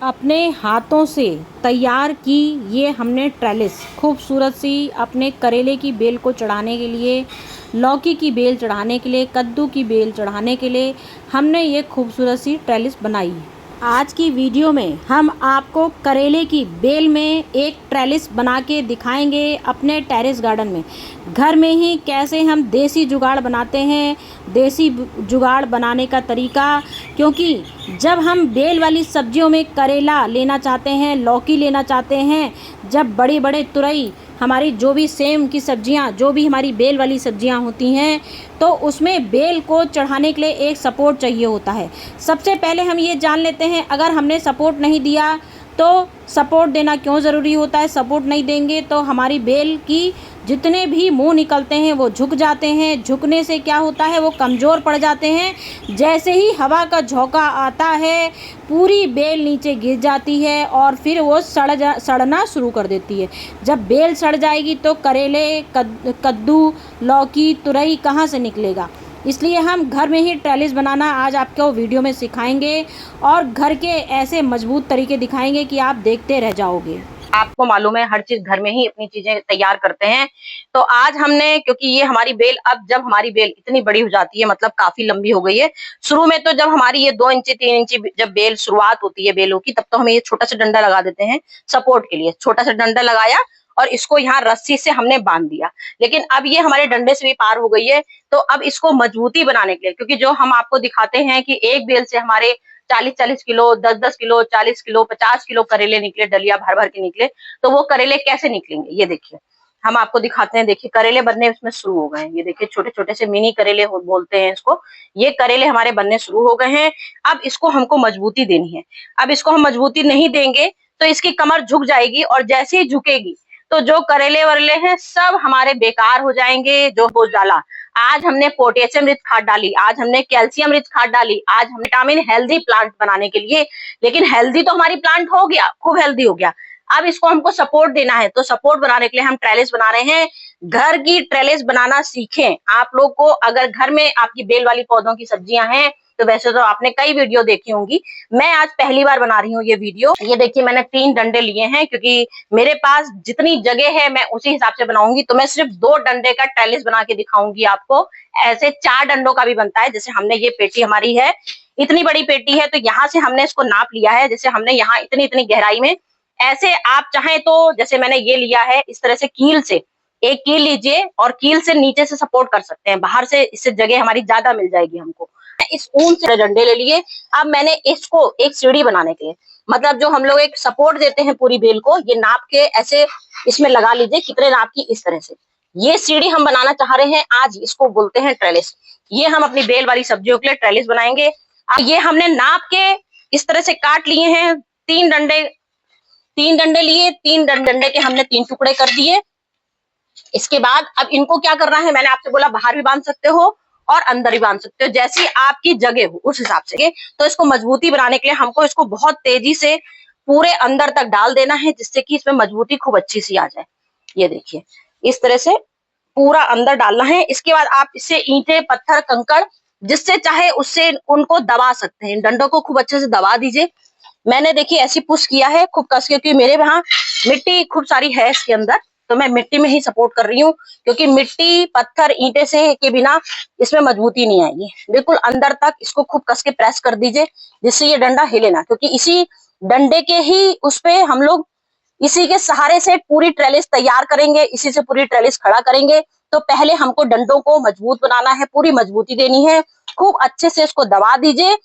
अपने हाथों से तैयार की ये हमने ट्रेलिस खूबसूरत सी अपने करेले की बेल को चढ़ाने के लिए, लौकी की बेल चढ़ाने के लिए, कद्दू की बेल चढ़ाने के लिए हमने ये खूबसूरत सी ट्रेलिस बनाई। आज की वीडियो में हम आपको करेले की बेल में एक ट्रेलिस बना के दिखाएंगे अपने टेरेस गार्डन में। घर में ही कैसे हम देसी जुगाड़ बनाते हैं, देसी जुगाड़ बनाने का तरीका, क्योंकि जब हम बेल वाली सब्जियों में करेला लेना चाहते हैं, लौकी लेना चाहते हैं, जब बड़े बड़े तुरई हमारी जो भी सेम की सब्जियां, जो भी हमारी बेल वाली सब्जियां होती हैं, तो उसमें बेल को चढ़ाने के लिए एक सपोर्ट चाहिए होता है। सबसे पहले हम ये जान लेते हैं, अगर हमने सपोर्ट नहीं दिया तो सपोर्ट देना क्यों ज़रूरी होता है। सपोर्ट नहीं देंगे तो हमारी बेल की जितने भी मुंह निकलते हैं वो झुक जाते हैं। झुकने से क्या होता है, वो कमज़ोर पड़ जाते हैं। जैसे ही हवा का झोंका आता है पूरी बेल नीचे गिर जाती है और फिर वो सड़ना शुरू कर देती है। जब बेल सड़ जाएगी तो करेले, कद्दू, लौकी, तुरई कहाँ से निकलेगा। इसलिए हम घर में ही ट्रेलिस बनाना आज आपको वीडियो में सिखाएंगे और घर के ऐसे मजबूत तरीके दिखाएंगे कि आप देखते रह जाओगे। आपको मालूम है हर चीज घर में ही अपनी चीजें तैयार करते हैं। तो आज हमने, क्योंकि ये हमारी बेल, अब जब हमारी बेल इतनी बड़ी हो जाती है, मतलब काफी लंबी हो गई है। शुरू में तो जब हमारी ये 2 इंची 3 इंची जब बेल शुरुआत होती है बेलों की, तब तो हमें ये छोटा सा डंडा लगा देते हैं सपोर्ट के लिए। छोटा सा डंडा लगाया और इसको यहाँ रस्सी से हमने बांध दिया। लेकिन अब ये हमारे डंडे से भी पार हो गई है। तो अब इसको मजबूती बनाने के लिए, क्योंकि जो हम आपको दिखाते हैं कि एक बेल से हमारे 40-40 किलो, 10-10 किलो, 40 किलो, 50 किलो करेले निकले, डलिया भर भर के निकले। तो वो करेले कैसे निकलेंगे, ये देखिए हम आपको दिखाते हैं। देखिए करेले बनने इसमें शुरू हो गए हैं। ये देखिए छोटे छोटे से मिनी करेले बोलते हैं इसको। ये करेले हमारे बनने शुरू हो गए हैं। अब इसको हमको मजबूती देनी है। अब इसको हम मजबूती नहीं देंगे तो इसकी कमर झुक जाएगी, और जैसे ही झुकेगी तो जो करेले वरेले हैं सब हमारे बेकार हो जाएंगे। जो बोझ डाला, आज हमने पोटेशियम रिच खाद डाली, आज हमने कैल्शियम रिच खाद डाली, आज हम विटामिन हेल्दी प्लांट बनाने के लिए। लेकिन हेल्दी तो हमारी प्लांट हो गया, खूब हेल्दी हो गया। अब इसको हमको सपोर्ट देना है। तो सपोर्ट बनाने के लिए हम ट्रेलिस बना रहे हैं। घर की ट्रेलिस बनाना सीखें। आप लोग को अगर घर में आपकी बेल वाली पौधों की सब्जियां हैं, तो वैसे तो आपने कई वीडियो देखी होंगी, मैं आज पहली बार बना रही हूँ ये वीडियो। ये देखिए मैंने 3 डंडे लिए हैं, क्योंकि मेरे पास जितनी जगह है मैं उसी हिसाब से बनाऊंगी। तो मैं सिर्फ 2 डंडे का ट्रेलिस बना के दिखाऊंगी आपको। ऐसे 4 डंडों का भी बनता है। जैसे हमने, ये पेटी हमारी है, इतनी बड़ी पेटी है, तो यहाँ से हमने इसको नाप लिया है। जैसे हमने यहाँ इतनी इतनी गहराई में, ऐसे आप चाहें तो जैसे मैंने ये लिया है, इस तरह से कील से एक कील लीजिए और कील से नीचे से सपोर्ट कर सकते हैं। बाहर से इससे जगह हमारी ज्यादा मिल जाएगी हमको। इस ऊन से डंडे ले लिए। अब मैंने इसको एक सीढ़ी बनाने के लिए, मतलब जो हम लोग एक सपोर्ट देते हैं पूरी बेल को, ये नाप के ऐसे इसमें लगा लीजिए कितने नाप की, इस तरह से ये सीढ़ी हम बनाना चाह रहे हैं आज। इसको बोलते हैं ट्रेलिस। ये हम अपनी बेल वाली सब्जियों के लिए ट्रेलिस बनाएंगे। अब ये हमने नाप के इस तरह से काट लिए हैं। 3 डंडे लिए, 3 डंडे के हमने 3 टुकड़े कर दिए। इसके बाद अब इनको क्या करना है, मैंने आपसे बोला बाहर भी बांध सकते हो और अंदर भी बांध सकते हो, जैसी आपकी जगह हो उस हिसाब से। तो इसको मजबूती बनाने के लिए हमको इसको बहुत तेजी से पूरे अंदर तक डाल देना है, जिससे कि इसमें मजबूती खूब अच्छी सी आ जाए। ये देखिए इस तरह से पूरा अंदर डालना है। इसके बाद आप इससे ईंटें, पत्थर, कंकड़, जिससे चाहे उससे उनको दबा सकते हैं। डंडों को खूब अच्छे से दबा दीजिए। मैंने देखिए ऐसी पुश किया है खूब कस के, क्योंकि मेरे वहां मिट्टी खूब सारी है इसके अंदर, तो मैं मिट्टी में ही सपोर्ट कर रही हूँ। क्योंकि मिट्टी, पत्थर, ईंटे से के बिना इसमें मजबूती नहीं आएगी। बिल्कुल अंदर तक इसको खूब कस के प्रेस कर दीजिए, जिससे ये डंडा हिले ना। क्योंकि इसी डंडे के ही उस पे हम लोग इसी के सहारे से पूरी ट्रेलिस तैयार करेंगे, इसी से पूरी ट्रेलिस खड़ा करेंगे। तो पहले हमको डंडों को मजबूत बनाना है, पूरी मजबूती देनी है। खूब अच्छे से इसको दबा दीजिए,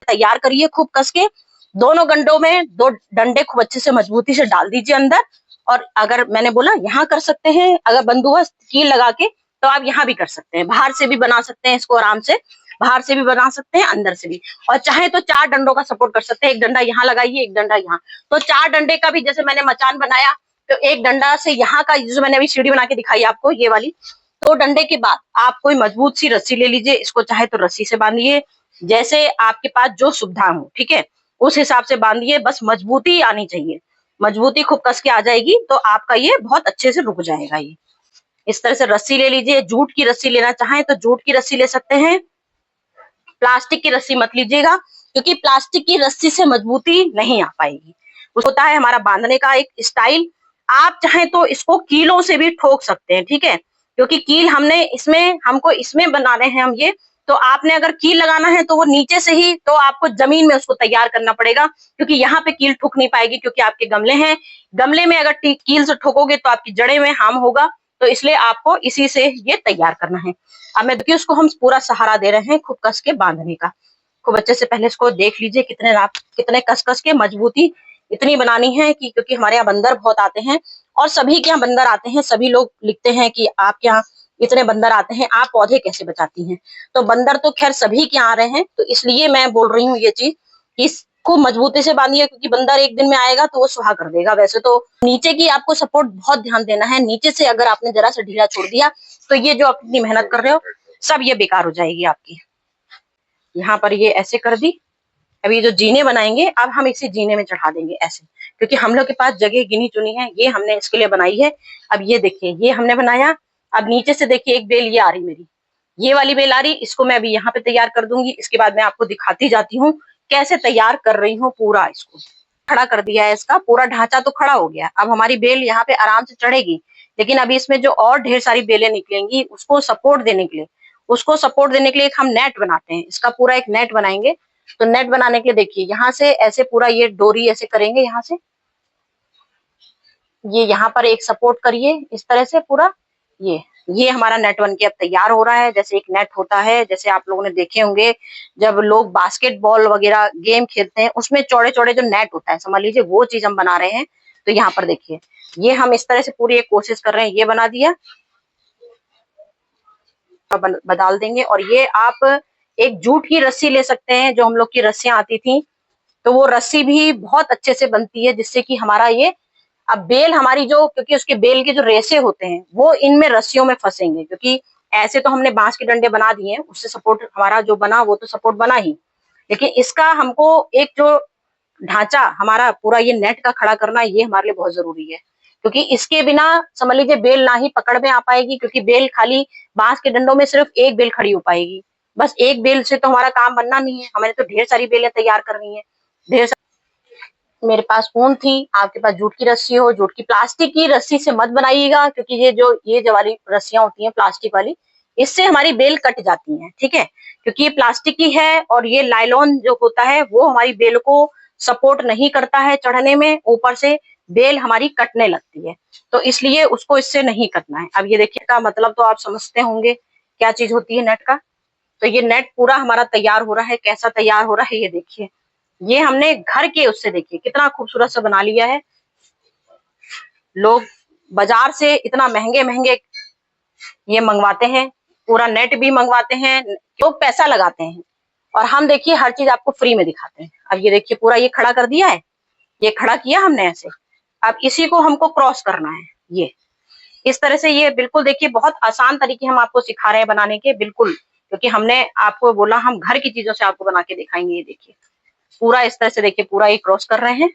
तैयार करिए खूब कस के। दोनों गंडों में 2 डंडे खूब अच्छे से मजबूती से डाल दीजिए अंदर। और अगर मैंने बोला यहाँ कर सकते हैं, अगर बंदोबस्त कील लगा के, तो आप यहाँ भी कर सकते हैं। बाहर से भी बना सकते हैं इसको आराम से, बाहर से भी बना सकते हैं, अंदर से भी। और चाहे तो 4 डंडों का सपोर्ट कर सकते हैं। एक डंडा यहाँ लगाइए, एक डंडा यहाँ। तो 4 डंडे का भी, जैसे मैंने मचान बनाया, तो एक डंडा से यहाँ का, जो मैंने अभी सीढ़ी बना के दिखाई आपको ये वाली, 2 डंडे के बाद आप कोई मजबूत सी रस्सी ले लीजिए। इसको चाहे तो रस्सी से बांधिए, जैसे आपके पास जो सुविधा हो, ठीक है, उस हिसाब से बांधिए। बस मजबूती आनी चाहिए, मजबूती खूब कस के आ जाएगी तो आपका ये बहुत अच्छे से रुक जाएगा। ये इस तरह से रस्सी ले लीजिए। जूट की रस्सी लेना चाहें तो जूट की रस्सी ले सकते हैं, प्लास्टिक की रस्सी मत लीजिएगा। क्योंकि प्लास्टिक की रस्सी से मजबूती नहीं आ पाएगी। होता है हमारा बांधने का एक स्टाइल। आप चाहें तो इसको कीलों से भी ठोक सकते हैं, ठीक है, क्योंकि कील हमको इसमें बनाने हैं हम ये। तो आपने अगर कील लगाना है तो वो नीचे से ही, तो आपको जमीन में उसको तैयार करना पड़ेगा, क्योंकि यहाँ पे कील ठुक नहीं पाएगी, क्योंकि आपके गमले हैं। गमले में अगर कील से ठोकोगे तो आपकी जड़े में हार्म होगा, तो इसलिए आपको इसी से ये तैयार करना है। अब मैं देखिए उसको हम पूरा सहारा दे रहे हैं खूब कस के बांधने का। खूब अच्छे से पहले इसको देख लीजिए कितने कस कस के मजबूती इतनी बनानी है कि, क्योंकि हमारे यहाँ बंदर बहुत आते हैं और सभी के यहाँ बंदर आते हैं। सभी लोग लिखते हैं कि आपके यहाँ इतने बंदर आते हैं, आप पौधे कैसे बचाती हैं? तो बंदर तो खैर सभी के यहाँ आ रहे हैं, तो इसलिए मैं बोल रही हूँ ये चीज कि इसको मजबूती से बांधिए, क्योंकि बंदर एक दिन में आएगा तो वो सुहा कर देगा। वैसे तो नीचे की आपको सपोर्ट बहुत ध्यान देना है। नीचे से अगर आपने जरा सा ढीला छोड़ दिया तो ये जो आप इतनी मेहनत कर रहे हो सब ये बेकार हो जाएगी आपकी। यहाँ पर ये ऐसे कर दी। अब ये जो जीने बनाएंगे, अब हम इसे जीने में चढ़ा देंगे ऐसे, क्योंकि हम लोग के पास जगह गिनी चुनी है, ये हमने इसके लिए बनाई है। अब ये देखिए ये हमने बनाया। अब नीचे से देखिए एक बेल ये आ रही मेरी, ये वाली बेल आ रही, इसको मैं अभी यहाँ पे तैयार कर दूंगी। इसके बाद मैं आपको दिखाती जाती हूँ कैसे तैयार कर रही हूँ। पूरा इसको खड़ा कर दिया है, इसका पूरा ढांचा तो खड़ा हो गया। अब हमारी बेल यहाँ पे आराम से चढ़ेगी, लेकिन अभी इसमें जो और ढेर सारी बेलें निकलेंगी उसको सपोर्ट देने के लिए एक हम नेट बनाते हैं। इसका पूरा एक नेट बनाएंगे। तो नेट बनाने के लिए देखिए यहाँ से ऐसे पूरा ये डोरी ऐसे करेंगे, यहाँ से ये यहाँ पर एक सपोर्ट करिए इस तरह से पूरा। ये हमारा नेट बन के अब तैयार हो रहा है। जैसे एक नेट होता है, जैसे आप लोगों ने देखे होंगे जब लोग बास्केटबॉल वगैरह गेम खेलते हैं, उसमें चौड़े चौड़े जो नेट होता है, समझ लीजिए वो चीज हम बना रहे हैं। तो यहाँ पर देखिए ये हम इस तरह से पूरी एक कोशिश कर रहे हैं। ये बना दिया, बदल देंगे। और ये आप एक जूट की रस्सी ले सकते हैं, जो हम लोग की रस्सियां आती थी, तो वो रस्सी भी बहुत अच्छे से बनती है, जिससे कि हमारा ये अब बेल हमारी जो, क्योंकि उसके बेल के जो रेशे होते हैं वो इनमें रस्सियों में फंसेंगे, क्योंकि ऐसे तो हमने बांस के डंडे बना दिए हैं, उससे सपोर्ट हमारा जो बना वो तो सपोर्ट बना ही, लेकिन इसका हमको एक जो ढांचा हमारा पूरा ये नेट का खड़ा करना, ये हमारे लिए बहुत जरूरी है। क्योंकि इसके बिना समझ लीजिए बेल ना ही पकड़ में आ पाएगी, क्योंकि बेल खाली बांस के डंडों में सिर्फ एक बेल खड़ी हो पाएगी। बस एक बेल से तो हमारा काम बनना नहीं है, हमें तो ढेर सारी बेलें तैयार करनी है। ढेर मेरे पास ऊन थी, आपके पास जूट की रस्सी हो, जूट की, प्लास्टिक की रस्सी से मत बनाइएगा, क्योंकि ये जो वाली रस्सियां होती हैं प्लास्टिक वाली, इससे हमारी बेल कट जाती हैं, ठीक है। क्योंकि ये प्लास्टिक की है और ये लाइलॉन जो होता है वो हमारी बेल को सपोर्ट नहीं करता है चढ़ने में, ऊपर से बेल हमारी कटने लगती है, तो इसलिए उसको इससे नहीं कटना है। अब ये देखिए का मतलब तो आप समझते होंगे क्या चीज होती है नेट का। तो ये नेट पूरा हमारा तैयार हो रहा है। कैसा तैयार हो रहा है ये देखिए, ये हमने घर के उससे देखिए कितना खूबसूरत सा बना लिया है। लोग बाजार से इतना महंगे महंगे ये मंगवाते हैं, पूरा नेट भी मंगवाते हैं, लोग पैसा लगाते हैं, और हम देखिए हर चीज आपको फ्री में दिखाते हैं। अब ये देखिए पूरा ये खड़ा कर दिया है, ये खड़ा किया हमने ऐसे। अब इसी को हमको क्रॉस करना है, ये इस तरह से। ये बिल्कुल देखिए बहुत आसान तरीके हम आपको सिखा रहे हैं बनाने के, बिल्कुल, क्योंकि हमने आपको बोला हम घर की चीजों से आपको बना के दिखाएंगे। ये देखिए पूरा इस तरह से देखिए पूरा ये क्रॉस कर रहे हैं।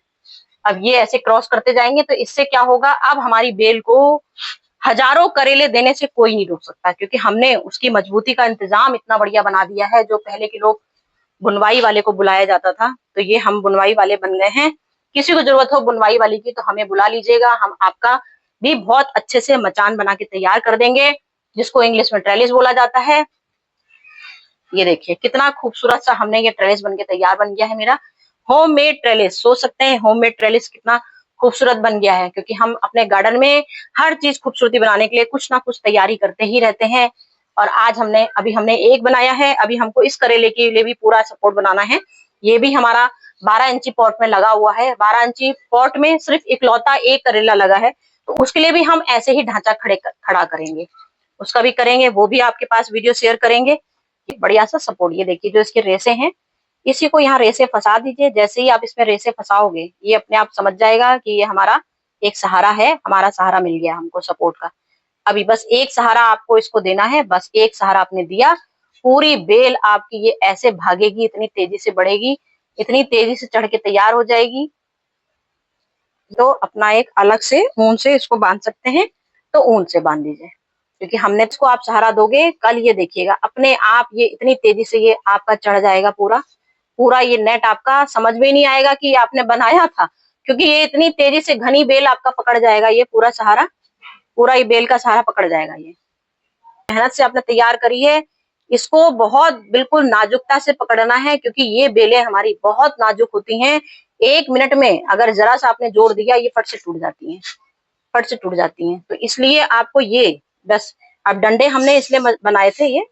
अब ये ऐसे क्रॉस करते जाएंगे तो इससे क्या होगा, अब हमारी बेल को हजारों करेले देने से कोई नहीं रोक सकता, क्योंकि हमने उसकी मजबूती का इंतजाम इतना बढ़िया बना दिया है। जो पहले के लोग बुनवाई वाले को बुलाया जाता था, तो ये हम बुनवाई वाले बन गए हैं। किसी को जरूरत हो बुनवाई वाली की तो हमें बुला लीजिएगा, हम आपका भी बहुत अच्छे से मचान बना के तैयार कर देंगे, जिसको इंग्लिश में ट्रेलिस बोला जाता है। ये देखिए कितना खूबसूरत सा हमने ये ट्रेलिस बन के तैयार बन गया है मेरा होममेड ट्रेलिस। सोच सकते हैं होममेड ट्रेलिस कितना खूबसूरत बन गया है, क्योंकि हम अपने गार्डन में हर चीज खूबसूरती बनाने के लिए कुछ ना कुछ तैयारी करते ही रहते हैं। और आज अभी हमने एक बनाया है, अभी हमको इस करेले के लिए भी पूरा सपोर्ट बनाना है। ये भी हमारा 12 इंची पॉट में लगा हुआ है। 12 इंची पॉट में सिर्फ इकलौता एक करेला लगा है, तो उसके लिए भी हम ऐसे ही ढांचा खड़ा करेंगे, उसका भी करेंगे, वो भी आपके पास वीडियो शेयर करेंगे। बढ़िया सा सपोर्ट, ये देखिए जो इसके रेसे हैं, इसी को यहाँ रेसे फंसा दीजिए। जैसे ही आप इसमें रेसे फंसाओगे ये अपने आप समझ जाएगा कि ये हमारा एक सहारा है, हमारा सहारा मिल गया हमको सपोर्ट का। अभी बस एक सहारा आपको इसको देना है, बस एक सहारा आपने दिया, पूरी बेल आपकी ये ऐसे भागेगी, इतनी तेजी से बढ़ेगी, इतनी तेजी से चढ़ के तैयार हो जाएगी। तो अपना एक अलग से ऊन से इसको बांध सकते हैं, तो ऊन से बांध दीजिए, क्योंकि हमने इसको आप सहारा दोगे, कल ये देखिएगा अपने आप ये इतनी तेजी से ये आपका चढ़ जाएगा पूरा। पूरा ये नेट आपका समझ में नहीं आएगा कि आपने बनाया था, क्योंकि ये इतनी तेजी से घनी बेल आपका पकड़ जाएगा, ये पूरा सहारा, पूरा ये बेल का सहारा पकड़ जाएगा। ये मेहनत से आपने तैयार करी है, इसको बहुत बिल्कुल नाजुकता से पकड़ना है, क्योंकि ये बेलें हमारी बहुत नाजुक होती हैं। 1 मिनट में अगर जरा सा आपने जोड़ दिया, ये फट से टूट जाती हैं, फट से टूट जाती हैं। तो इसलिए आपको ये बस, अब डंडे हमने इसलिए बनाए थे, ये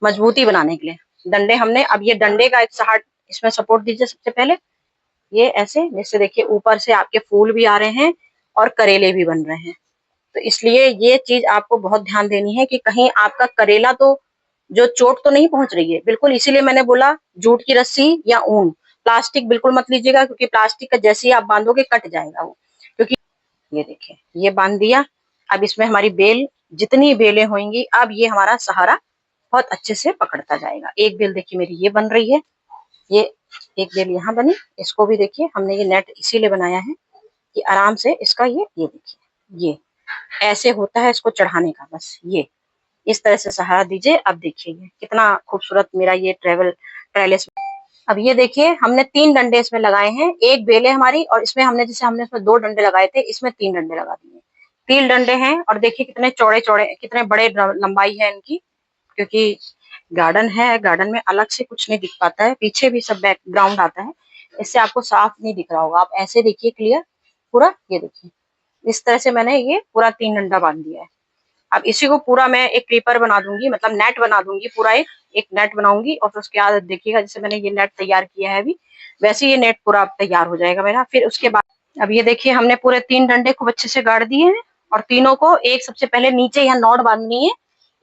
मजबूती बनाने के लिए डंडे हमने, अब ये डंडे का एक सहारा इसमें सपोर्ट दीजिए सबसे पहले, ये ऐसे, जैसे देखिए ऊपर से आपके फूल भी आ रहे हैं और करेले भी बन रहे हैं। तो इसलिए ये चीज आपको बहुत ध्यान देनी है कि कहीं आपका करेला तो जो चोट तो नहीं पहुंच रही है, बिल्कुल इसीलिए मैंने बोला जूट की रस्सी या ऊन, प्लास्टिक बिल्कुल मत लीजिएगा, क्योंकि प्लास्टिक का जैसे ही आप बांधोगे कट जाएगा वो। क्योंकि ये देखिए, ये बांध दिया, अब इसमें हमारी बेल, जितनी बेलें होंगी, अब ये हमारा सहारा बहुत अच्छे से पकड़ता जाएगा। एक बेल देखिए मेरी ये बन रही है, ये एक बेल यहाँ बनी, इसको भी देखिए हमने ये नेट इसीलिए बनाया है कि आराम से इसका ये देखिए, ये ऐसे होता है इसको चढ़ाने का, बस ये इस तरह से सहारा दीजिए। अब देखिए ये कितना खूबसूरत मेरा ये ट्रेलिस। अब ये देखिए हमने 3 डंडे इसमें लगाए हैं, एक बेल है हमारी, और इसमें हमने हमने इसमें 2 डंडे लगाए थे, इसमें 3 डंडे लगा दिए। 3 डंडे हैं, और देखिए कितने चौड़े चौड़े, कितने बड़े लंबाई है इनकी, क्योंकि गार्डन है, गार्डन में अलग से कुछ नहीं दिख पाता है, पीछे भी सब बैकग्राउंड आता है, इससे आपको साफ नहीं दिख रहा होगा। आप ऐसे देखिए क्लियर पूरा, ये देखिए इस तरह से मैंने ये पूरा 3 डंडा बांध दिया है। अब इसी को पूरा मैं एक क्रीपर बना दूंगी, मतलब नेट बना दूंगी, पूरा एक नेट बनाऊंगी, और फिर उसके बाद देखिएगा जैसे मैंने ये नेट तैयार किया है अभी, वैसे ये नेट पूरा तैयार हो जाएगा मेरा। फिर उसके बाद अब ये देखिए हमने पूरे 3 डंडे खूब अच्छे से गाड़ दिए हैं, और तीनों को एक सबसे पहले नीचे यहाँ नॉड बांधनी है,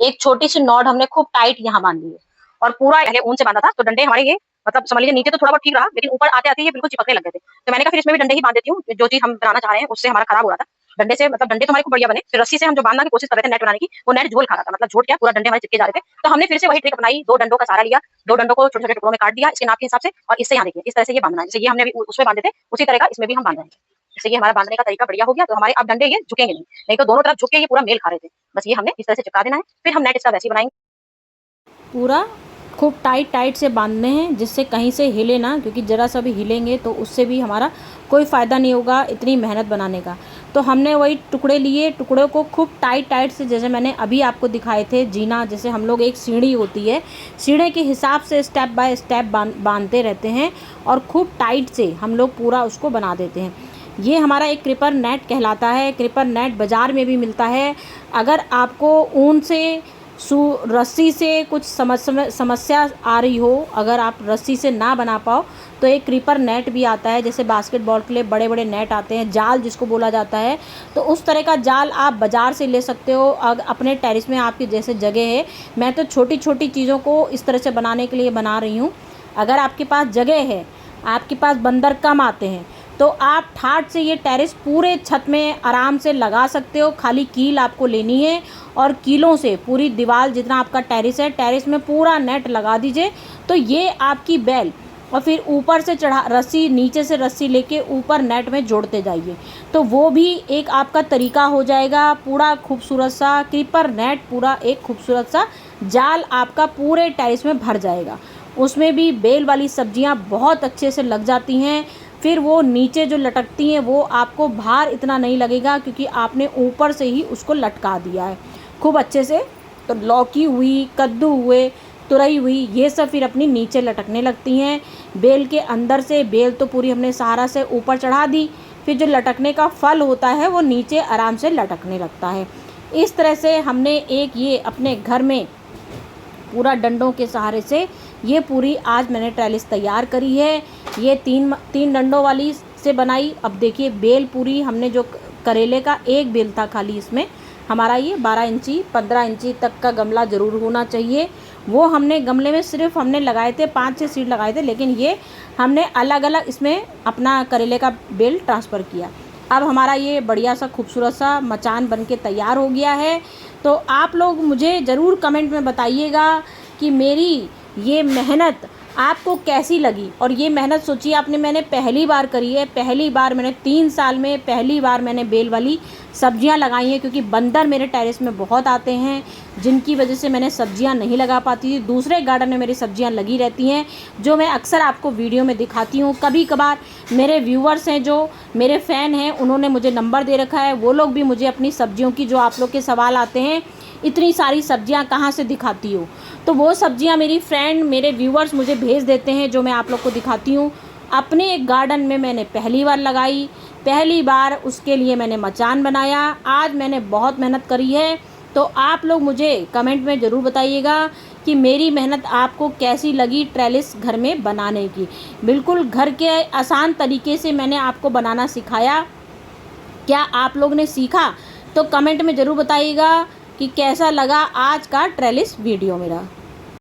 एक छोटी सी नॉड हमने खूब टाइट यहाँ बांधी है, और पूरा पहले ऊन से बांधा था, तो डंडे हमारे ये मतलब समझ लीजिए नीचे तो थोड़ा बहुत ठीक रहा, लेकिन ऊपर आते आते ये बिल्कुल चिपकने लग गए थे। तो मैंने कहा फिर इसमें भी डंडे ही बांध देती हूँ, जो चीज हम बनाना चाह रहे हैं उससे हमारा खराब हो रहा था। डंडे से मतलब डंडे तो हमारे खूब बढ़िया बने, फिर रस्सी से हम जो बांधने की कोशिश कर रहे थे नेट बनाने की, वो नेट झोल खा रहा था, मतलब झोट क्या पूरा डंडे हमारे चिपके जा रहे थे। तो हमने फिर से वही ट्रिक अपनाई, 2 डंडों का सहारा लिया, 2 डंडों को छोटे छोटे टुकड़ों में काट दिया इसके नाप के हिसाब से, और इससे यहाँ देखिए इस तरह से ये बांधना है, जैसे ये हमने अभी उसमें बांधे थे उसी तरह का इसमें भी हम बांध रहे हैं। इससे ये हमारा बांधने का तरीका बढ़िया हो गया, तो हमारे अब डंडे ये झुकेंगे नहीं तो दोनों तरफ झुक के ये पूरा मेल खा रहे थे। बस ये हमने इस तरह से चिपका देना है, फिर हम नेट इसका वैसे ही बनाएंगे। पूरा खूब टाइट से बांधने हैं, जिससे कहीं से हिले ना, क्योंकि ज़रा सा भी हिलेंगे तो उससे भी हमारा कोई फ़ायदा नहीं होगा इतनी मेहनत बनाने का। तो हमने वही टुकड़े लिए, टुकड़ों को खूब टाइट से, जैसे मैंने अभी आपको दिखाए थे जीना, जैसे हम लोग एक सीढ़ी होती है, सीढ़ी के हिसाब से स्टेप बाय स्टेप बांधते रहते हैं, और खूब टाइट से हम लोग पूरा उसको बना देते हैं। ये हमारा एक क्रीपर नेट कहलाता है। क्रीपर नेट बाज़ार में भी मिलता है। अगर आपको ऊन से रस्सी से कुछ समस्या आ रही हो, अगर आप रस्सी से ना बना पाओ, तो एक क्रीपर नेट भी आता है, जैसे बास्केटबॉल के लिए बड़े बड़े नेट आते हैं, जाल जिसको बोला जाता है, तो उस तरह का जाल आप बाज़ार से ले सकते हो। अपने टेरिस में आपकी जैसे जगह है, मैं तो छोटी छोटी चीज़ों को इस तरह से बनाने के लिए बना रही हूँ। अगर आपके पास जगह है, आपके पास बंदर कम आते हैं, तो आप ठाट से ये टेरिस पूरे छत में आराम से लगा सकते हो। खाली कील आपको लेनी है, और कीलों से पूरी दीवार जितना आपका टेरिस है, टेरिस में पूरा नेट लगा दीजिए। तो ये आपकी बेल, और फिर ऊपर से चढ़ा रस्सी, नीचे से रस्सी लेके ऊपर नेट में जोड़ते जाइए, तो वो भी एक आपका तरीका हो जाएगा। पूरा खूबसूरत सा क्रीपर नेट, पूरा एक खूबसूरत सा जाल आपका पूरे टेरिस में भर जाएगा। उसमें भी बेल वाली सब्जियां बहुत अच्छे से लग जाती हैं। फिर वो नीचे जो लटकती हैं वो आपको भार इतना नहीं लगेगा, क्योंकि आपने ऊपर से ही उसको लटका दिया है खूब अच्छे से। तो लौकी हुई, कद्दू हुए, तुरई हुई, ये सब फिर अपनी नीचे लटकने लगती हैं। बेल के अंदर से बेल तो पूरी हमने सहारा से ऊपर चढ़ा दी, फिर जो लटकने का फल होता है वो नीचे आराम से लटकने लगता है। इस तरह से हमने एक ये अपने घर में पूरा डंडों के सहारे से ये पूरी आज मैंने ट्रेलिस तैयार करी है। ये तीन डंडों वाली से बनाई। अब देखिए बेल पूरी हमने जो करेले का एक बेल था खाली, इसमें हमारा ये 12 इंची 15 इंची तक का गमला ज़रूर होना चाहिए। वो हमने गमले में सिर्फ हमने लगाए थे 5-6 सीड लगाए थे, लेकिन ये हमने अलग अलग इसमें अपना करेले का बेल ट्रांसफ़र किया। अब हमारा ये बढ़िया सा खूबसूरत सा मचान बन के तैयार हो गया है। तो आप लोग मुझे ज़रूर कमेंट में बताइएगा कि मेरी ये मेहनत आपको कैसी लगी। और ये मेहनत सोचिए आपने, मैंने पहली बार करी है, पहली बार मैंने 3 साल में पहली बार मैंने बेल वाली सब्जियां लगाई हैं, क्योंकि बंदर मेरे टेरेस में बहुत आते हैं, जिनकी वजह से मैंने सब्जियां नहीं लगा पाती थी। दूसरे गार्डन में मेरी सब्जियां लगी रहती हैं, जो मैं अक्सर आपको वीडियो में दिखाती हूँ। कभी कभार मेरे व्यूअर्स हैं, जो मेरे फ़ैन हैं, उन्होंने मुझे नंबर दे रखा है, वो लोग भी मुझे अपनी सब्जियों की, जो आप लोग के सवाल आते हैं, इतनी सारी सब्जियां कहाँ से दिखाती हो, तो वो सब्जियां मेरी फ्रेंड, मेरे व्यूअर्स मुझे भेज देते हैं, जो मैं आप लोग को दिखाती हूँ। अपने एक गार्डन में मैंने पहली बार लगाई, पहली बार उसके लिए मैंने मचान बनाया। आज मैंने बहुत मेहनत करी है, तो आप लोग मुझे कमेंट में ज़रूर बताइएगा कि मेरी मेहनत आपको कैसी लगी ट्रेलिस घर में बनाने की। बिल्कुल घर के आसान तरीके से मैंने आपको बनाना सिखाया। क्या आप लोग ने सीखा? तो कमेंट में ज़रूर बताइएगा कि कैसा लगा आज का ट्रेलिस वीडियो मेरा।